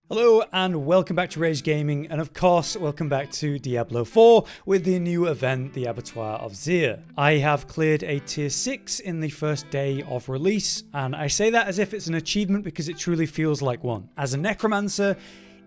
Hello and welcome back to Rage Gaming, and of course welcome back to Diablo 4 with the new event, the Abattoir of Zir. I have cleared a tier 6 in the first day of release, and I say that as if it's an achievement because it truly feels like one. As a necromancer,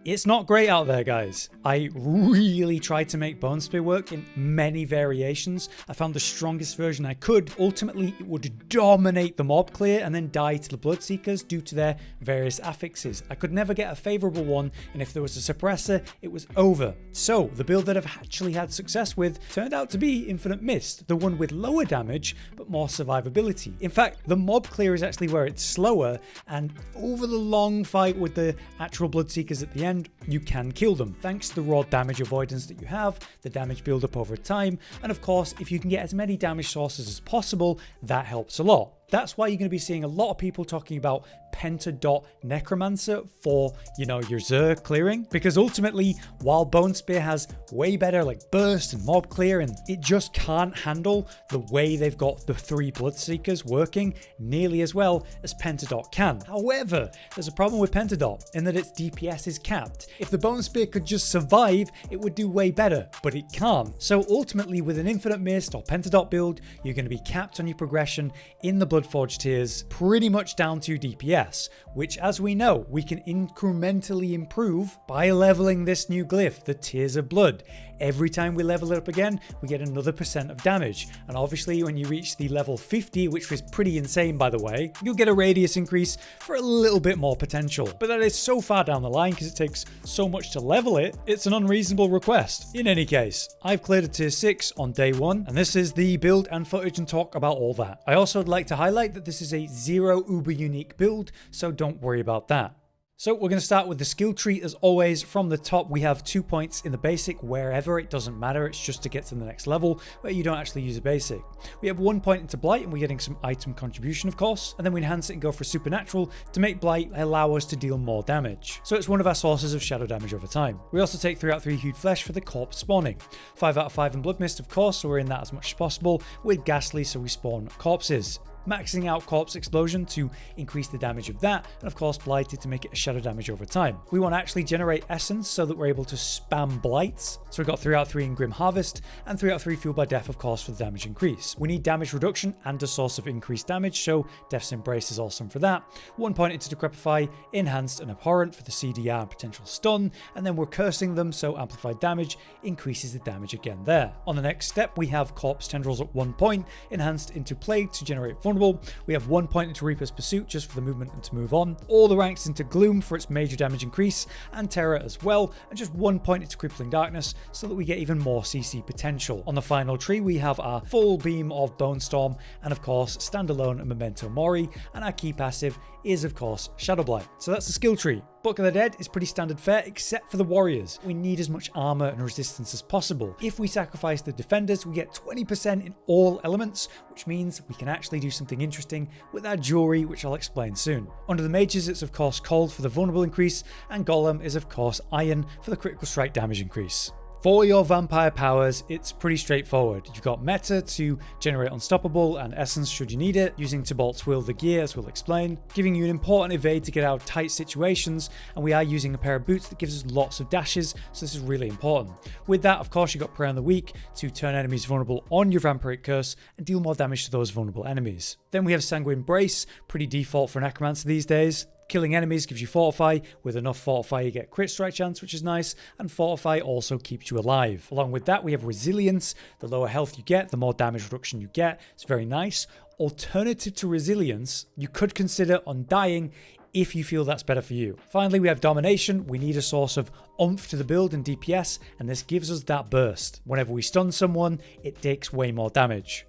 it's not great out there, guys. I really tried to make Bone Spear work in many variations. I found the strongest version I could. Ultimately, it would dominate the mob clear and then die to the Bloodseekers due to their various affixes. I could never get a favorable one, and if there was a suppressor, it was over. So, the build that I've actually had success with turned out to be Infinimist, the one with lower damage, but more survivability. In fact, the mob clear is actually where it's slower, and over the long fight with the actual Bloodseekers at the end, you can kill them, thanks to the raw damage avoidance that you have, the damage build up over time, and of course, if you can get as many damage sources as possible, that helps a lot. That's why you're going to be seeing a lot of people talking about pentadot necromancer for, your Zir clearing, because ultimately, while Bone Spear has way better like burst and mob clear, and it just can't handle the way they've got the 3 Bloodseekers working nearly as well as pentadot can. However, there's a problem with pentadot in that its DPS is capped. If the Bone Spear could just survive, it would do way better, but it can't. So ultimately, with an infinite mist or pentadot build, you're going to be capped on your progression in the Bloodforge tiers pretty much down to DPS, which, as we know, we can incrementally improve by leveling this new glyph, the Tears of Blood. Every time we level it up again, we get another % of damage, and obviously when you reach the level 50, which was pretty insane by the way, you'll get a radius increase for a little bit more potential. But that is so far down the line because it takes so much to level it, it's an unreasonable request. In any case, I've cleared a tier 6 on day 1, and this is the build and footage and talk about all that. I also would like to highlight that this is a 0 uber unique build, so don't worry about that. So we're going to start with the skill tree as always. From the top, we have 2 points in the basic wherever, it doesn't matter, it's just to get to the next level where you don't actually use a basic. We have 1 point into Blight, and we're getting some item contribution of course, and then we enhance it and go for Supernatural to make Blight allow us to deal more damage. So it's one of our sources of shadow damage over time. We also take 3 out of 3 Hued Flesh for the corpse spawning. 5 out of 5 in Blood Mist of course, so we're in that as much as possible, with Ghastly so we spawn corpses. Maxing out Corpse Explosion to increase the damage of that, and of course Blighted to make it a shadow damage over time. We want to actually generate Essence so that we're able to spam Blights, so we've got 3 out of 3 in Grim Harvest, and 3 out of 3 Fueled by Death of course for the damage increase. We need damage reduction and a source of increased damage, so Death's Embrace is awesome for that. 1 point into Decrepify, Enhanced and Abhorrent for the CDR and potential stun, and then we're cursing them so amplified damage increases the damage again there. On the next step we have Corpse Tendrils at 1 point, enhanced into Plague to generate Vulnerable. We have 1 point into Reaper's Pursuit just for the movement and to move on. All the ranks into Gloom for its major damage increase, and Terror as well, and just 1 point into Crippling Darkness so that we get even more CC potential. On the final tree we have our full beam of Bone Storm, and of course Standalone and Memento Mori, and our key passive is of course Shadowblight. So that's the skill tree. Book of the Dead is pretty standard fare except for the warriors. We need as much armor and resistance as possible. If we sacrifice the defenders, we get 20% in all elements, which means we can actually do something interesting with our jewelry, which I'll explain soon. Under the mages, it's of course Cold for the vulnerable increase, and Golem is of course Iron for the critical strike damage increase. For your vampire powers, it's pretty straightforward. You've got Meta to generate Unstoppable and Essence should you need it, using Tibalt's Will the gear as we'll explain, giving you an important evade to get out of tight situations, and we are using a pair of boots that gives us lots of dashes, so this is really important. With that, of course, you've got Prey on the Weak to turn enemies vulnerable on your Vampiric Curse and deal more damage to those vulnerable enemies. Then we have Sanguine Brace, pretty default for Necromancer these days. Killing enemies gives you Fortify. With enough Fortify you get crit strike chance, which is nice, and Fortify also keeps you alive. Along with that we have Resilience. The lower health you get, the more damage reduction you get. It's very nice. Alternative to Resilience, you could consider Undying if you feel that's better for you. Finally, we have Domination. We need a source of oomph to the build and DPS, and this gives us that burst. Whenever we stun someone, it takes way more damage.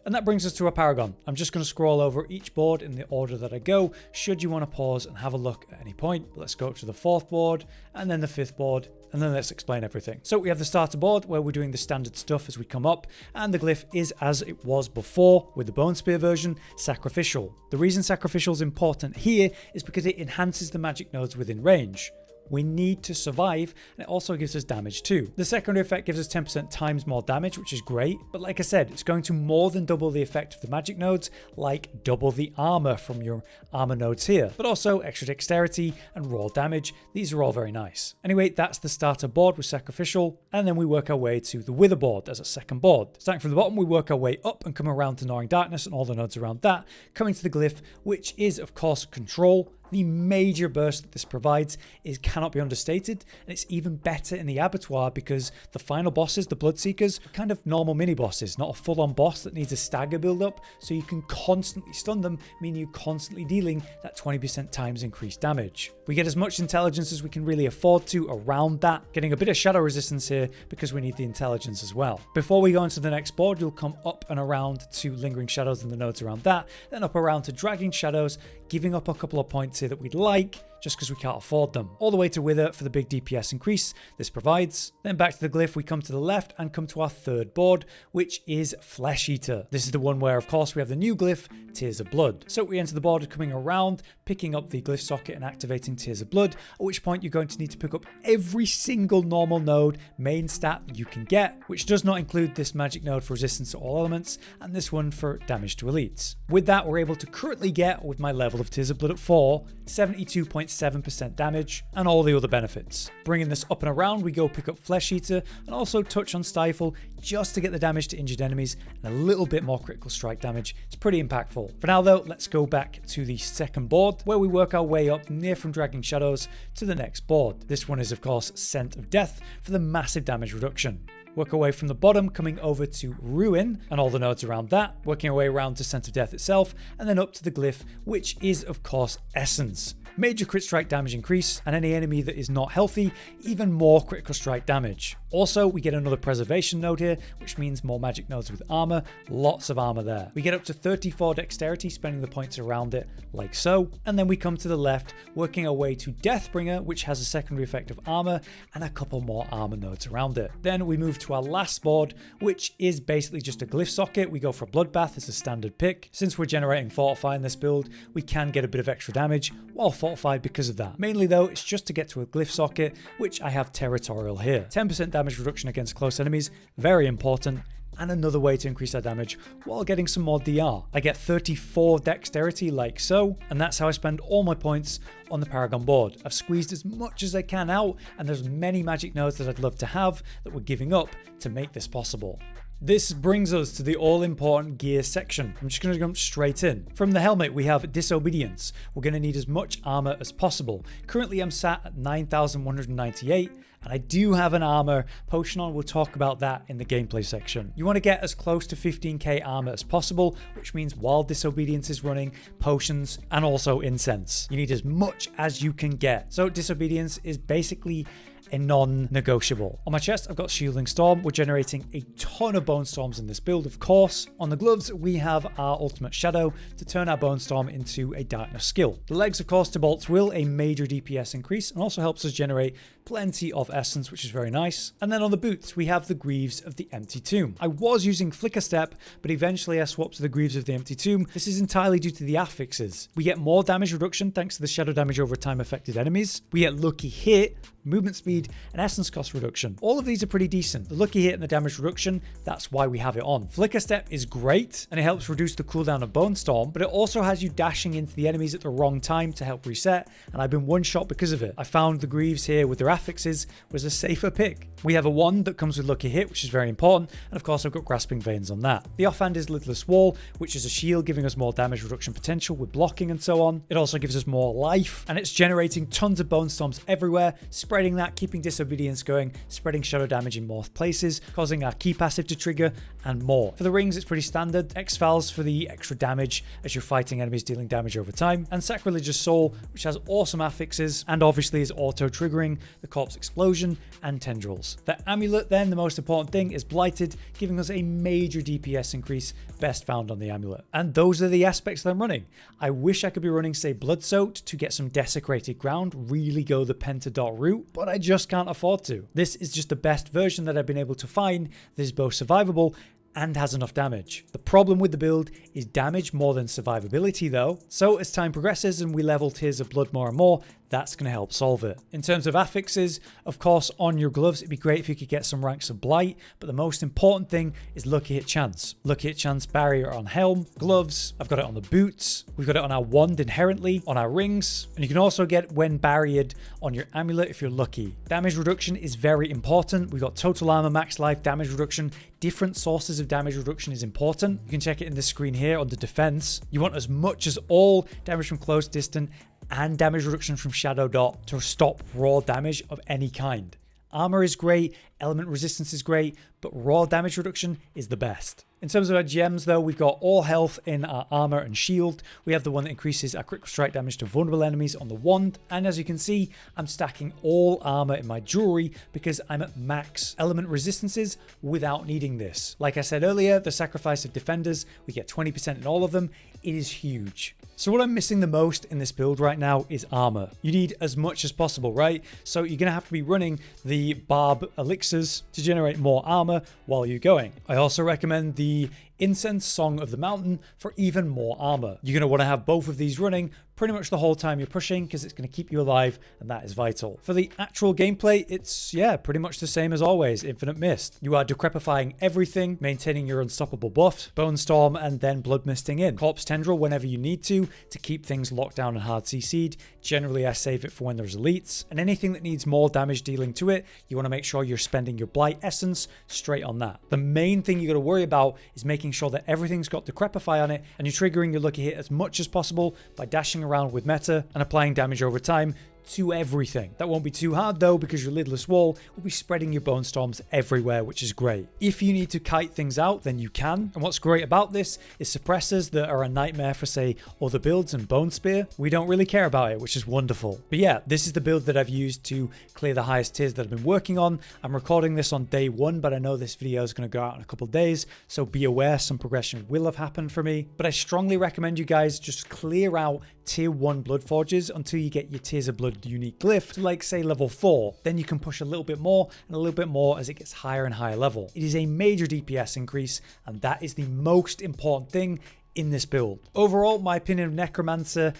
And that brings us to a Paragon. I'm just going to scroll over each board in the order that I go, should you want to pause and have a look at any point. Let's go up to the 4th board, and then the 5th board, and then let's explain everything. So we have the starter board where we're doing the standard stuff as we come up, and the glyph is as it was before with the Bone Spear version, Sacrificial. The reason Sacrificial is important here is because it enhances the magic nodes within range. We need to survive, and it also gives us damage too. The secondary effect gives us 10% times more damage, which is great, but like I said, it's going to more than double the effect of the magic nodes, like double the armor from your armor nodes here, but also extra dexterity and raw damage. These are all very nice. Anyway, that's the starter board with Sacrificial, and then we work our way to the Wither board as a second board. Starting from the bottom, we work our way up and come around to Gnawing Darkness and all the nodes around that, coming to the Glyph, which is of course Control. The major burst that this provides cannot be understated, and it's even better in the Abattoir because the final bosses, the Bloodseekers, are kind of normal mini-bosses, not a full-on boss that needs a stagger build-up, so you can constantly stun them, meaning you're constantly dealing that 20% times increased damage. We get as much intelligence as we can really afford to around that, getting a bit of shadow resistance here because we need the intelligence as well. Before we go into the next board, you'll come up and around to Lingering Shadows and the nodes around that, then up around to Dragging Shadows, giving up a couple of points here that we'd like, just because we can't afford them. All the way to Wither for the big DPS increase this provides. Then back to the Glyph, we come to the left and come to our third board, which is Flesh Eater. This is the one where, of course, we have the new Glyph, Tears of Blood. So we enter the board coming around, picking up the Glyph socket and activating Tears of Blood, at which point you're going to need to pick up every single normal node main stat you can get, which does not include this magic node for resistance to all elements, and this one for damage to elites. With that, we're able to currently get, with my level of Tears of Blood at 4, 72.7% damage, and all the other benefits. Bringing this up and around, we go pick up Flesh Eater, and also touch on Stifle, just to get the damage to injured enemies, and a little bit more critical strike damage. It's pretty impactful. For now though, let's go back to the second board, where we work our way up near from Dragging Shadows to the next board. This one is of course Scent of Death for the massive damage reduction. Work our way from the bottom, coming over to Ruin and all the nodes around that, working our way around to Scent of Death itself, and then up to the Glyph, which is of course Essence. Major crit strike damage increase, and any enemy that is not healthy, even more critical strike damage. Also, we get another preservation node here, which means more magic nodes with armor, lots of armor there. We get up to 34 dexterity, spending the points around it like so, and then we come to the left, working our way to Deathbringer, which has a secondary effect of armor, and a couple more armor nodes around it. Then we move to our last board, which is basically just a Glyph socket. We go for Bloodbath as a standard pick. Since we're generating Fortify in this build, we can get a bit of extra damage while fortified because of that. Mainly though, it's just to get to a Glyph socket, which I have Territorial here. 10% damage reduction against close enemies, very important, and another way to increase our damage while getting some more DR. I get 34 dexterity like so, and that's how I spend all my points on the Paragon board. I've squeezed as much as I can out, and there's many magic nodes that I'd love to have that we're giving up to make this possible. This brings us to the all-important gear section. I'm just going to jump straight in. From the helmet, we have Disobedience. We're going to need as much armor as possible. Currently, I'm sat at 9,198, and I do have an armor potion on. We'll talk about that in the gameplay section. You want to get as close to 15k armor as possible, which means while Disobedience is running, potions, and also incense. You need as much as you can get. So Disobedience is basically a non-negotiable. On my chest, I've got Shielding Storm. We're generating a ton of Bone Storms in this build, of course. On the gloves, we have our Ultimate Shadow to turn our Bone Storm into a Darkness skill. The legs, of course, Tibalt's Will, a major DPS increase, and also helps us generate plenty of essence, which is very nice. And then on the boots, we have the Greaves of the Empty Tomb. I was using Flicker Step, but eventually I swapped to the Greaves of the Empty Tomb. This is entirely due to the affixes. We get more damage reduction thanks to the shadow damage over time affected enemies. We get Lucky Hit, movement speed, and essence cost reduction. All of these are pretty decent. The Lucky Hit and the damage reduction, that's why we have it on. Flicker Step is great, and it helps reduce the cooldown of Bone Storm, but it also has you dashing into the enemies at the wrong time to help reset, and I've been one-shot because of it. I found the Greaves here with their affixes was a safer pick. We have a wand that comes with Lucky Hit, which is very important, and of course I've got Grasping Veins on that. The offhand is Lidless Wall, which is a shield giving us more damage reduction potential with blocking and so on. It also gives us more life, and it's generating tons of Bone Storms everywhere, spreading that, keeping Disobedience going, spreading shadow damage in more places, causing our key passive to trigger, and more. For the rings, it's pretty standard. X-Files for the extra damage as you're fighting enemies dealing damage over time, and Sacrilegious Soul, which has awesome affixes, and obviously is auto-triggering the Corpse Explosion and Tendrils. The amulet then, the most important thing, is Blighted, giving us a major DPS increase, best found on the amulet. And those are the aspects that I'm running. I wish I could be running, say, Blood-Soaked to get some Desecrated Ground, really go the pentadot route, but I just can't afford to. This is just the best version that I've been able to find that is both survivable and has enough damage. The problem with the build is damage more than survivability though. So as time progresses and we level Tears of Blood more and more, that's going to help solve it. In terms of affixes, of course, on your gloves, it'd be great if you could get some ranks of blight, but the most important thing is lucky hit chance. Lucky hit chance barrier on helm, gloves, I've got it on the boots, we've got it on our wand inherently, on our rings, and you can also get when barriered on your amulet if you're lucky. Damage reduction is very important. We've got total armor, max life, damage reduction. Different sources of damage reduction is important. You can check it in the screen here on the defense. You want as much as all damage from close, distant, and damage reduction from shadow dot to stop raw damage of any kind. Armor is great, element resistance is great, but raw damage reduction is the best. In terms of our gems though, we've got all health in our armor and shield. We have the one that increases our critical strike damage to vulnerable enemies on the wand. And as you can see, I'm stacking all armor in my jewelry because I'm at max element resistances without needing this. Like I said earlier, the sacrifice of defenders, we get 20% in all of them. It is huge. So what I'm missing the most in this build right now is armor. You need as much as possible, right? So you're going to have to be running the barb elixirs to generate more armor while you're going. I also recommend the Incense Song of the Mountain for even more armor. You're going to want to have both of these running pretty much the whole time you're pushing because it's going to keep you alive, and that is vital. For the actual gameplay, it's, yeah, pretty much the same as always. Infinite Mist. You are decrepifying everything, maintaining your unstoppable buff, Bone Storm, and then Blood Misting in. Corpse Tendril whenever you need to keep things locked down and hard CC'd. Generally, I save it for when there's elites. And anything that needs more damage dealing to it, you want to make sure you're spending your Blight Essence straight on that. The main thing you got to worry about is making sure that everything's got Decrepify on it, and you're triggering your lucky hit as much as possible by dashing around with meta and applying damage over time to everything. That won't be too hard though, because your lidless wall will be spreading your bone storms everywhere, which is great. If you need to kite things out, then you can. And what's great about this is suppressors that are a nightmare for, say, other builds and Bone Spear, we don't really care about it, which is wonderful. But yeah, this is the build that I've used to clear the highest tiers that I've been working on. I'm recording this on day 1, but I know this video is going to go out in a couple of days, so be aware some progression will have happened for me. But I strongly recommend you guys just clear out tier 1 blood forges until you get your Tears of Blood unique glyph to, like, say, level 4. Then you can push a little bit more and a little bit more as it gets higher and higher level. It is a major DPS increase, and that is the most important thing in this build. Overall, my opinion of Necromancer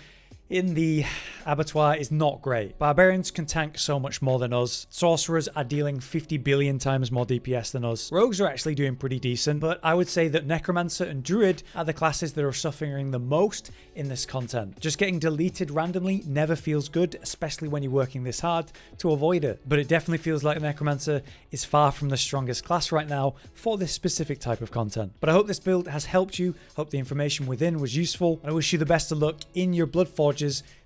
in the Abattoir is not great. Barbarians can tank so much more than us. Sorcerers are dealing 50 billion times more DPS than us. Rogues are actually doing pretty decent, but I would say that Necromancer and Druid are the classes that are suffering the most in this content. Just getting deleted randomly never feels good, especially when you're working this hard to avoid it. But it definitely feels like Necromancer is far from the strongest class right now for this specific type of content. But I hope this build has helped you. Hope the information within was useful. And I wish you the best of luck in your Blood Forge.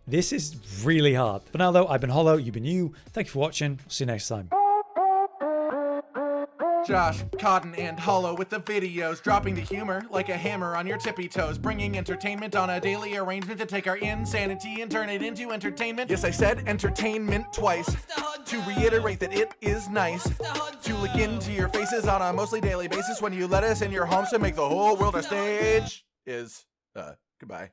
This is really hard. For now though, I've been Hollow, you've been you. Thank you for watching. See you next time. Josh, Cotton, and Hollow with the videos, dropping the humor like a hammer on your tippy toes, bringing entertainment on a daily arrangement to take our insanity and turn it into entertainment. Yes, I said entertainment twice, to reiterate that it is nice to look into your faces on a mostly daily basis when you let us in your homes to make the whole world a stage. Goodbye.